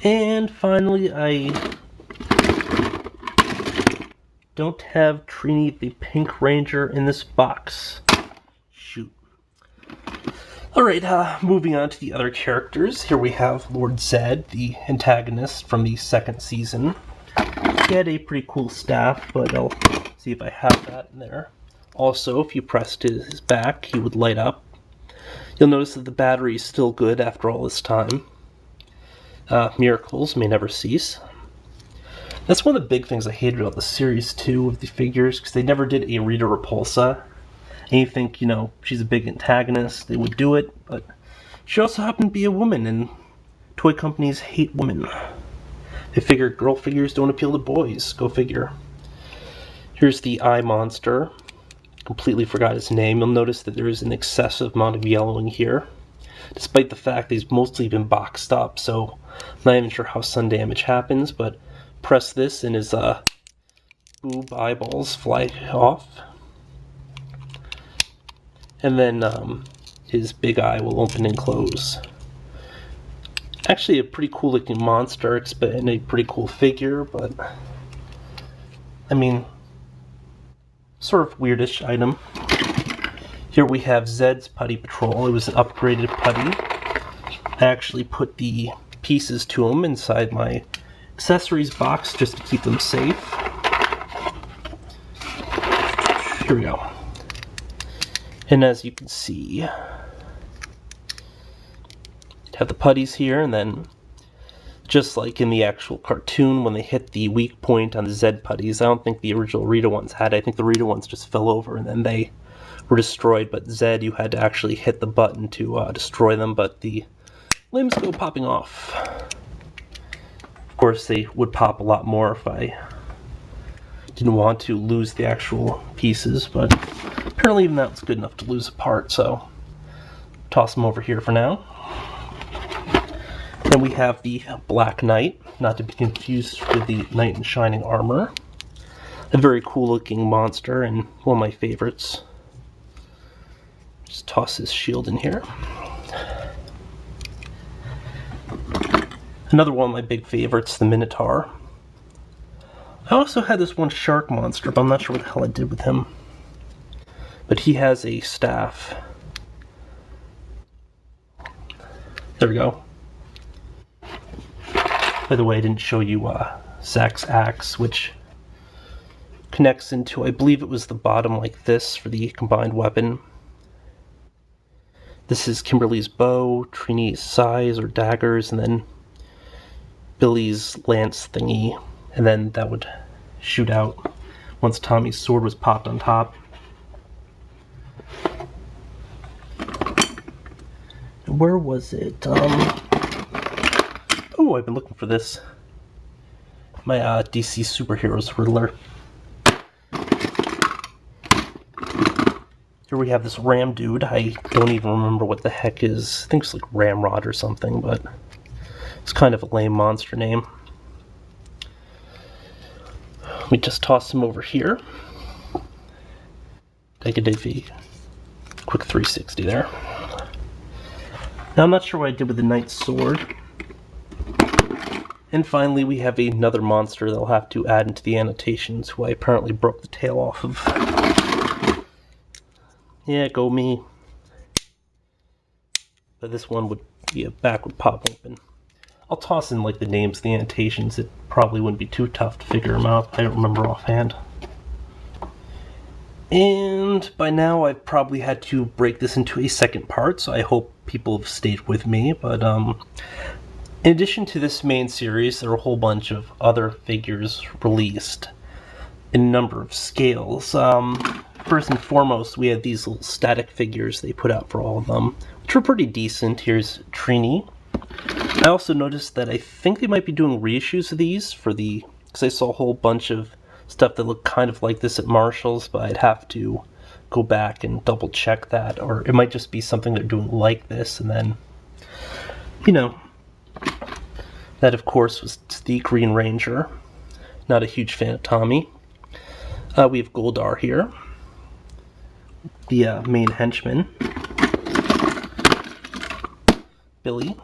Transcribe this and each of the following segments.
And finally, I don't have Trini the Pink Ranger in this box. Shoot. Alright, moving on to the other characters. Here we have Lord Zed, the antagonist from the second season. He had a pretty cool staff, but I'll see if I have that in there. Also, if you pressed his back, he would light up. You'll notice that the battery is still good after all this time. Miracles may never cease. That's one of the big things I hated about the series, too, of the figures, because they never did a Rita Repulsa. And you think, you know, she's a big antagonist, they would do it, but she also happened to be a woman, and toy companies hate women. They figure girl figures don't appeal to boys. Go figure. Here's the eye monster. Completely forgot his name. You'll notice that there is an excessive amount of yellowing here, despite the fact that he's mostly been boxed up, so I'm not even sure how sun damage happens, but press this and his boob eyeballs fly off. And then his big eye will open and close. Actually a pretty cool looking monster and a pretty cool figure, but I mean, sort of weirdish item. Here we have Zed's Putty Patrol. It was an upgraded putty. I actually put the pieces to him inside my accessories box just to keep them safe. Here we go. And as you can see, have the putties here, and then just like in the actual cartoon, when they hit the weak point on the Zed putties, I don't think the original Rita ones had. I think the Rita ones just fell over and then they were destroyed, but Zed, you had to actually hit the button to destroy them, but the limbs go popping off. Of course, they would pop a lot more if I didn't want to lose the actual pieces, but apparently even that's good enough to lose a part, so toss them over here for now. Then we have the Black Knight, not to be confused with the Knight in Shining Armor. A very cool looking monster and one of my favorites. Just toss his shield in here. Another one of my big favorites, the Minotaur. I also had this one shark monster, but I'm not sure what the hell I did with him. But he has a staff. There we go. By the way, I didn't show you Zach's axe, which connects into, I believe it was the bottom like this for the combined weapon. This is Kimberly's bow, Trini's sais or daggers, and then Billy's lance thingy, and then that would shoot out once Tommy's sword was popped on top. Where was it? Oh, I've been looking for this. My DC Superheroes Riddler. Here we have this Ram dude. I don't even remember what the heck is. I think it's like Ramrod or something, but it's kind of a lame monster name. We just toss him over here. Take a divvy. Quick 360 there. Now I'm not sure what I did with the Knight's sword. And finally we have another monster that I'll have to add into the annotations, who I apparently broke the tail off of. Yeah, go me. But this one would be a back would pop open. I'll toss in like the names of the annotations. It probably wouldn't be too tough to figure them out. I don't remember offhand. And by now I've probably had to break this into a second part, so I hope people have stayed with me. But in addition to this main series, there are a whole bunch of other figures released in a number of scales. First and foremost, we have these little static figures they put out for all of them, which were pretty decent. Here's Trini. I also noticed that I think they might be doing reissues of these for the, because I saw a whole bunch of stuff that looked kind of like this at Marshall's, but I'd have to go back and double check that, or it might just be something they're doing like this, and then, you know, that of course was the Green Ranger. Not a huge fan of Tommy. We have Goldar here, the main henchman. Billy.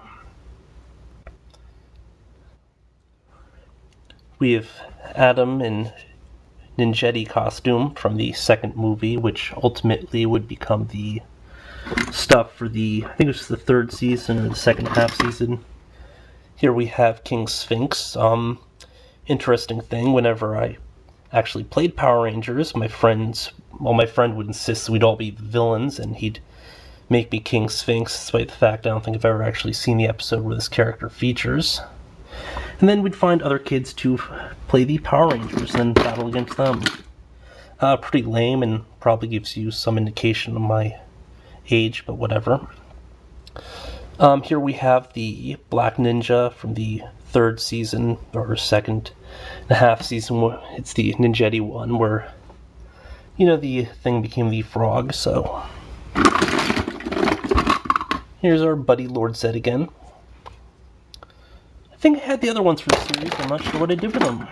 We have Adam in ninjetti costume from the second movie, which ultimately would become the stuff for the, I think it was the third season or the second half season. Here we have King Sphinx. Interesting thing, whenever I actually played Power Rangers, my friend would insist we'd all be the villains, and he'd make me King Sphinx, despite the fact I don't think I've ever actually seen the episode where this character features. And then we'd find other kids to play the Power Rangers and battle against them. Pretty lame, and probably gives you some indication of my age, but whatever. Here we have the Black Ninja from the third season, or second and a half season. It's the ninjetti one where, the thing became the frog, so. Here's our buddy Lord Zed again. I think I had the other ones for the series, I'm not sure what I did with them.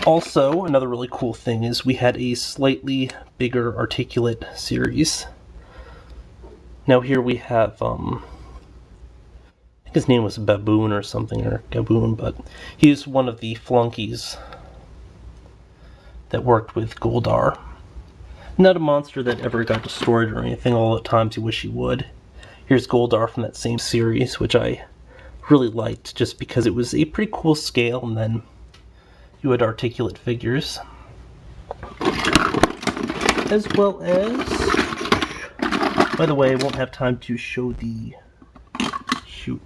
Also, another really cool thing is we had a slightly bigger articulate series. Now here we have, I think his name was Baboon or something, or Gaboon, but he's one of the flunkies that worked with Goldar. Not a monster that ever got destroyed or anything, all the times you wish he would. Here's Goldar from that same series, which I really liked just because it was a pretty cool scale, and then you had articulate figures. As well as, by the way, I won't have time to show the, shoot.